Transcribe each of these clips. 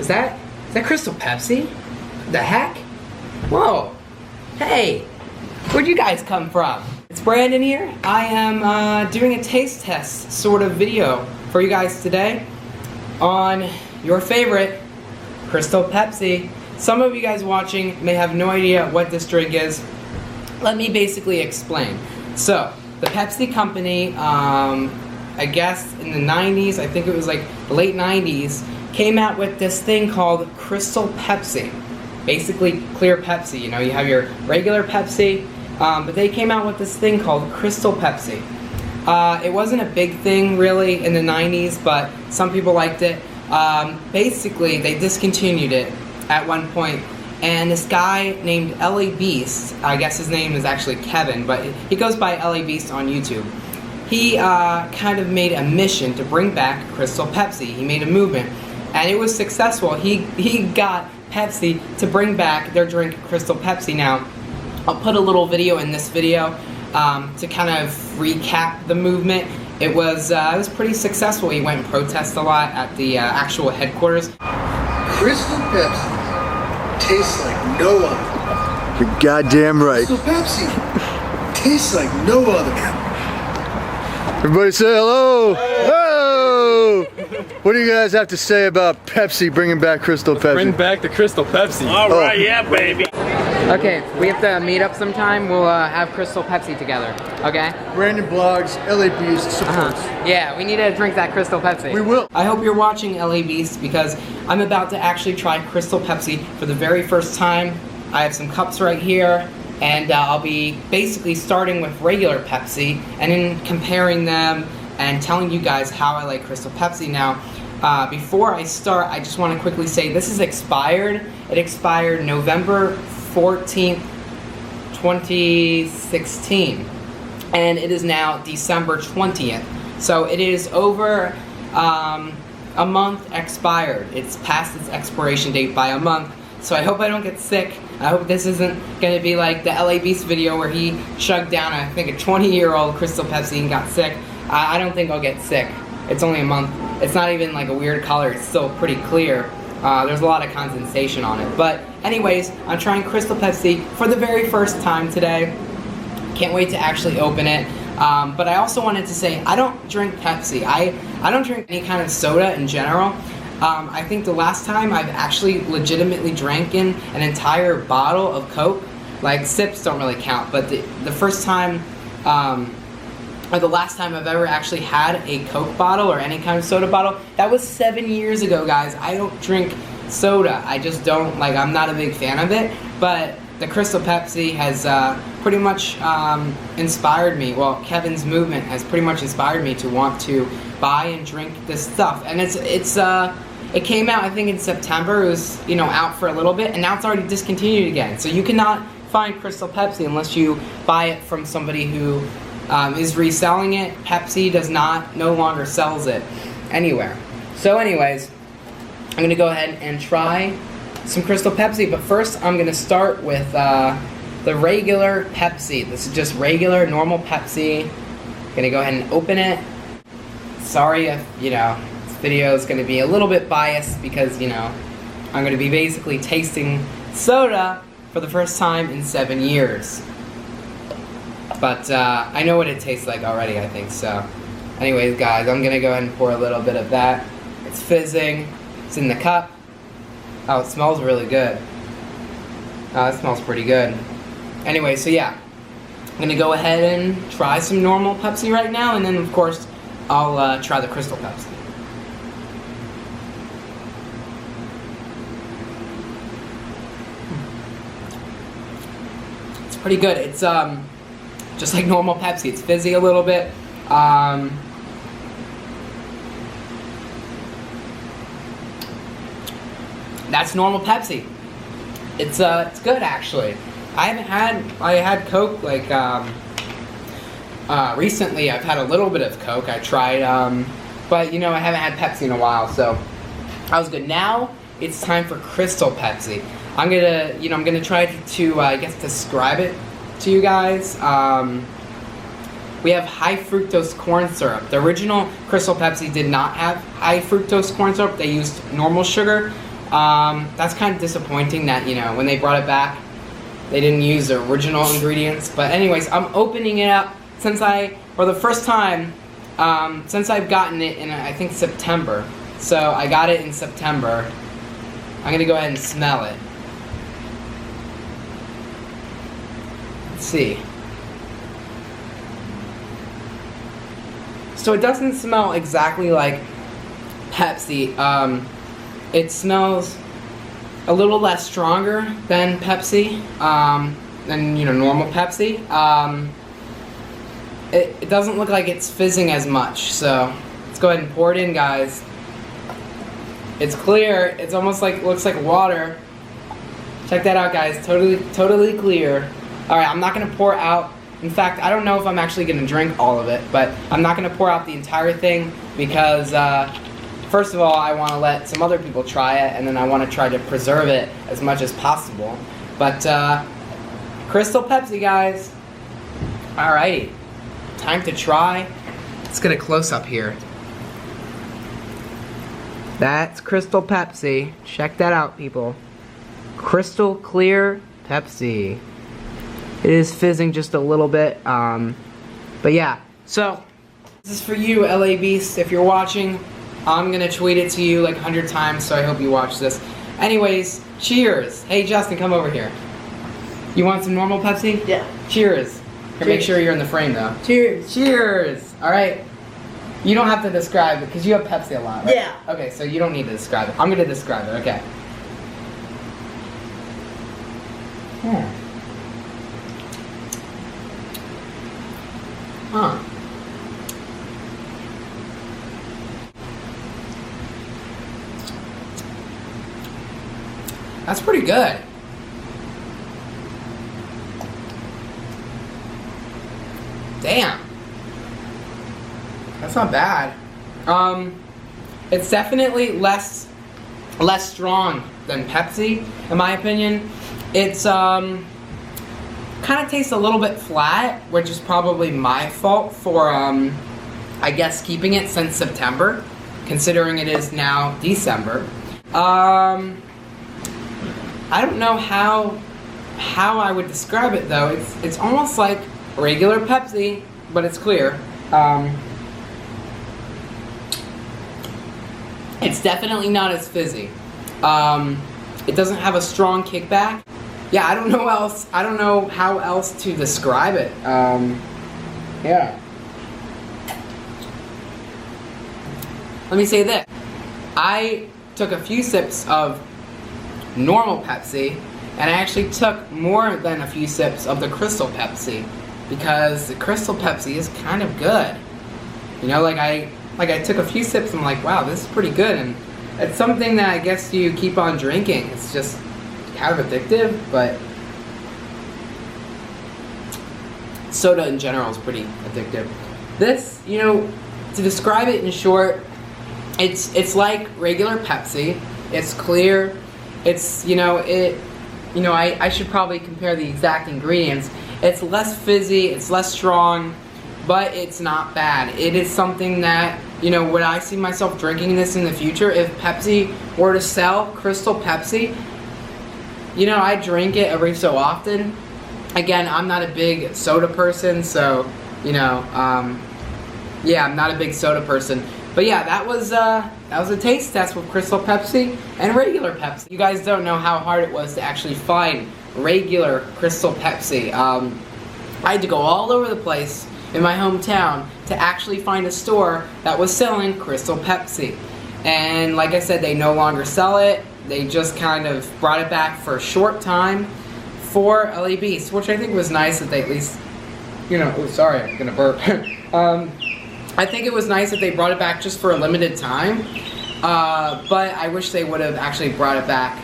that Crystal Pepsi? The heck? Whoa. Hey, where'd you guys come from? It's Brandon here. I am doing a taste test sort of video for you guys today on your favorite Crystal Pepsi. Some of you guys watching may have no idea what this drink is. Let me basically explain. So, the Pepsi company, I guess in the 90s, I think it was like the late 90s, came out with this thing called Crystal Pepsi. Basically clear Pepsi, you know, you have your regular Pepsi, but they came out with this thing called Crystal Pepsi. It wasn't a big thing really in the 90s, but some people liked it. Basically, they discontinued it at one point, and this guy named LA Beast, I guess his name is actually Kevin, but he goes by LA Beast on YouTube. He kind of made a mission to bring back Crystal Pepsi. He made a movement, and it was successful. He got Pepsi to bring back their drink Crystal Pepsi. Now, I'll put a little video in this video to kind of recap the movement. It was pretty successful. He went and protested a lot at the actual headquarters. Crystal Pepsi tastes like no other. You're goddamn right. Crystal Pepsi tastes like no other. Everybody say hello! Hello! What do you guys have to say about Pepsi bringing back Crystal Pepsi? Bring back the Crystal Pepsi. All right, yeah, baby. Okay, we have to meet up sometime. We'll have Crystal Pepsi together, okay? BrandonBlogs, LA Beast supports. Yeah, we need to drink that Crystal Pepsi. We will. I hope you're watching LA Beast because I'm about to actually try Crystal Pepsi for the very first time. I have some cups right here, and I'll be basically starting with regular Pepsi and then comparing them and telling you guys how I like Crystal Pepsi. Now, before I start, I just want to quickly say this is expired. It expired November 14th, 2016, and it is now December 20th. So it is over a month expired. It's past its expiration date by a month. So I hope I don't get sick. I hope this isn't going to be like the LA Beast video where he chugged down, I think, a 20-year-old Crystal Pepsi and got sick. I don't think I'll get sick. It's only a month. It's not even like a weird color. It's still pretty clear. There's a lot of condensation on it. But anyways, I'm trying Crystal Pepsi for the very first time today. Can't wait to actually open it. But I also wanted to say, I don't drink Pepsi. I don't drink any kind of soda in general. I think the last time I've actually legitimately drank in an entire bottle of Coke, like sips don't really count, but the first time, or the last time I've ever actually had a Coke bottle or any kind of soda bottle, that was 7 years ago, guys. I don't drink soda. I just don't, like, I'm not a big fan of it, but the Crystal Pepsi has pretty much inspired me. Well, Kevin's movement has pretty much inspired me to want to buy and drink this stuff. And it came out, I think, in September. It was, you know, out for a little bit, and now it's already discontinued again. So you cannot find Crystal Pepsi unless you buy it from somebody who is reselling it. Pepsi no longer sells it anywhere. So anyways, I'm going to go ahead and try some Crystal Pepsi, but first I'm going to start with the regular Pepsi. This is just regular, normal Pepsi. I'm going to go ahead and open it. Sorry if, you know, this video is going to be a little bit biased because, you know, I'm going to be basically tasting soda for the first time in 7 years. But I know what it tastes like already, I think, so. Anyways, guys, I'm going to go ahead and pour a little bit of that. It's fizzing. It's in the cup. Oh, it smells really good. Oh, it smells pretty good. Anyway, so yeah. I'm going to go ahead and try some normal Pepsi right now, and then, of course, I'll try the Crystal Pepsi. It's pretty good. It's just like normal Pepsi. It's fizzy a little bit. That's normal Pepsi. It's good actually. I had Coke like recently. I've had a little bit of Coke. I tried, but you know, I haven't had Pepsi in a while, so that was good. Now it's time for Crystal Pepsi. I'm gonna try to I guess describe it to you guys. We have high fructose corn syrup. The original Crystal Pepsi did not have high fructose corn syrup. They used normal sugar. That's kind of disappointing that, you know, when they brought it back, they didn't use the original ingredients. But anyways, I'm opening it up for the first time, since I've gotten it in, I think, September. So I got it in September. I'm gonna go ahead and smell it. Let's see. So it doesn't smell exactly like Pepsi. It smells a little less stronger than Pepsi, than, you know, normal Pepsi. It doesn't look like it's fizzing as much. So let's go ahead and pour it in, guys. It's clear. It's almost like, looks like water. Check that out, guys. Totally clear. All right, I'm not gonna pour out. In fact, I don't know if I'm actually gonna drink all of it, but I'm not gonna pour out the entire thing because, first of all, I want to let some other people try it, and then I want to try to preserve it as much as possible. But Crystal Pepsi, guys. Alrighty, time to try. Let's get a close up here. That's Crystal Pepsi. Check that out, people. Crystal clear Pepsi. It is fizzing just a little bit, but yeah. So this is for you, LA Beast. If you're watching, I'm gonna tweet it to you like 100 times, so I hope you watch this. Anyways, cheers. Hey Justin, come over here. You want some normal Pepsi? Yeah. Cheers. Here, make sure you're in the frame though. Cheers. Cheers. Alright. You don't have to describe it because you have Pepsi a lot, right? Yeah. Okay, so you don't need to describe it. I'm gonna describe it, okay. Huh. That's pretty good. Damn. That's not bad. It's definitely less strong than Pepsi, in my opinion. It's kind of tastes a little bit flat, which is probably my fault for I guess keeping it since September, considering it is now December. I don't know how I would describe it though. It's almost like regular Pepsi, but it's clear. It's definitely not as fizzy. It doesn't have a strong kickback. Yeah, I don't know how else to describe it. Yeah. Let me say this. I took a few sips of normal Pepsi, and I actually took more than a few sips of the Crystal Pepsi, because the Crystal Pepsi is kind of good. You know, like I took a few sips and I'm like, wow, this is pretty good, and it's something that I guess you keep on drinking. It's just kind of addictive, but soda in general is pretty addictive. This, you know, to describe it in short, it's like regular Pepsi. It's clear. It's, I should probably compare the exact ingredients. It's less fizzy, it's less strong, but it's not bad. It is something that, would I see myself drinking this in the future? If Pepsi were to sell Crystal Pepsi, I drink it every so often. Again, I'm not a big soda person, so, yeah, I'm not a big soda person. But yeah, that was a taste test with Crystal Pepsi and regular Pepsi. You guys don't know how hard it was to actually find regular Crystal Pepsi. I had to go all over the place in my hometown to actually find a store that was selling Crystal Pepsi. And like I said, they no longer sell it. They just kind of brought it back for a short time for LA Beast, which I think was nice that they at least, oh, sorry, I'm gonna burp. I think it was nice that they brought it back just for a limited time, but I wish they would have actually brought it back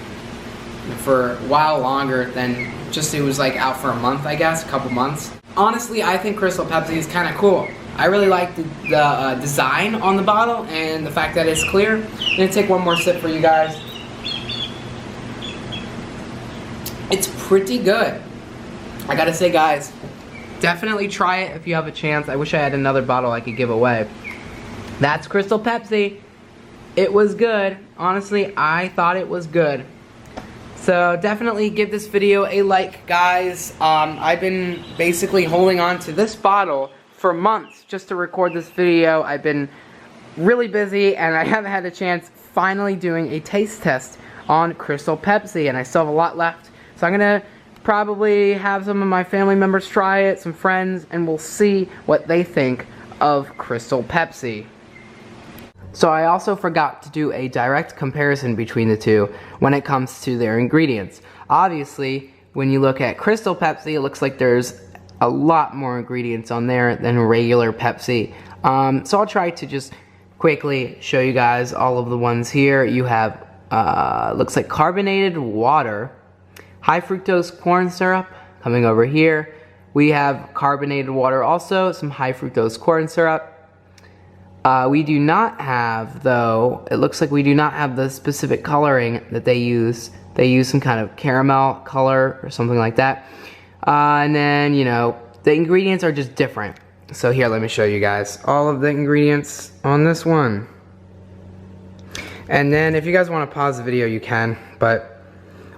for a while longer than just it was like out for a month, I guess, a couple months. Honestly, I think Crystal Pepsi is kind of cool. I really like the design on the bottle and the fact that it's clear. I'm gonna take one more sip for you guys. It's pretty good. I gotta say, guys, definitely try it if you have a chance. I wish I had another bottle I could give away. That's Crystal Pepsi. it was good. Honestly, I thought it was good. So definitely give this video a like, guys. I've been basically holding on to this bottle for months just to record this video. I've been really busy and I haven't had a chance finally doing a taste test on Crystal Pepsi, and I still have a lot left. So I'm gonna probably have some of my family members try it, some friends, and we'll see what they think of Crystal Pepsi. So I also forgot to do a direct comparison between the two when it comes to their ingredients. Obviously, when you look at Crystal Pepsi, it looks like there's a lot more ingredients on there than regular Pepsi. So I'll try to just quickly show you guys all of the ones here. You have, looks like carbonated water, high fructose corn syrup coming over here. We have carbonated water also, some high fructose corn syrup. We do not have, though, it looks like we do not have the specific coloring that they use. They use some kind of caramel color or something like that. And then, you know, the ingredients are just different. So here, let me show you guys all of the ingredients on this one. And then if you guys want to pause the video, you can. But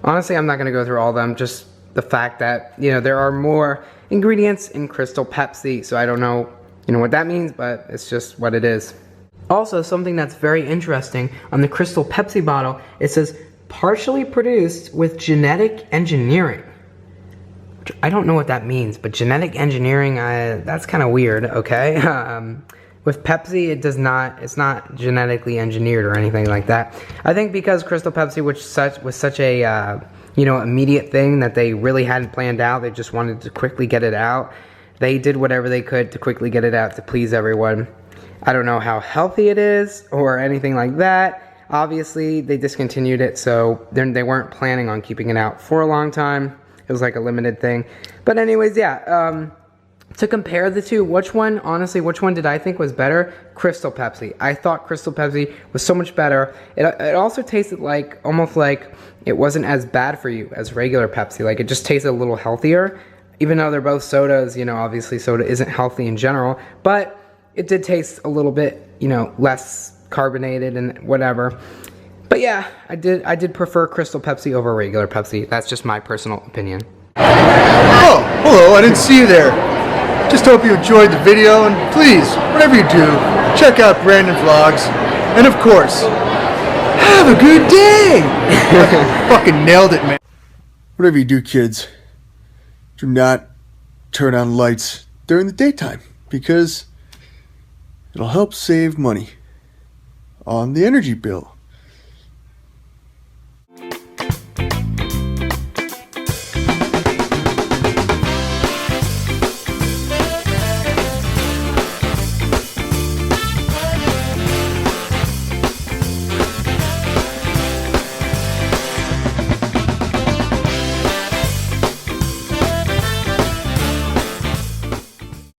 honestly, I'm not going to go through all of them. Just the fact that, you know, there are more ingredients in Crystal Pepsi. So I don't know, you know, what that means, but it's just what it is. Also, something that's very interesting on the Crystal Pepsi bottle, it says partially produced with genetic engineering. I don't know what that means, but genetic engineering, that's kind of weird, okay? With Pepsi, it's not genetically engineered or anything like that. I think because Crystal Pepsi was such a, you know, immediate thing that they really hadn't planned out, they just wanted to quickly get it out. They did whatever they could to quickly get it out to please everyone. I don't know how healthy it is or anything like that. Obviously, they discontinued it, so they weren't planning on keeping it out for a long time. It was like a limited thing. But anyways, yeah, to compare the two, which one did I think was better? Crystal Pepsi. I thought Crystal Pepsi was so much better. It also tasted like, almost like it wasn't as bad for you as regular Pepsi. Like, it just tasted a little healthier. Even though they're both sodas, you know, obviously soda isn't healthy in general, but it did taste a little bit, you know, less carbonated and whatever. But yeah, I did prefer Crystal Pepsi over regular Pepsi. That's just my personal opinion. Oh, hello, I didn't see you there. Just hope you enjoyed the video, and please, whatever you do, check out BrandonVlogs, and of course, have a good day! Fucking nailed it, man. Whatever you do, kids, do not turn on lights during the daytime, because it'll help save money on the energy bill.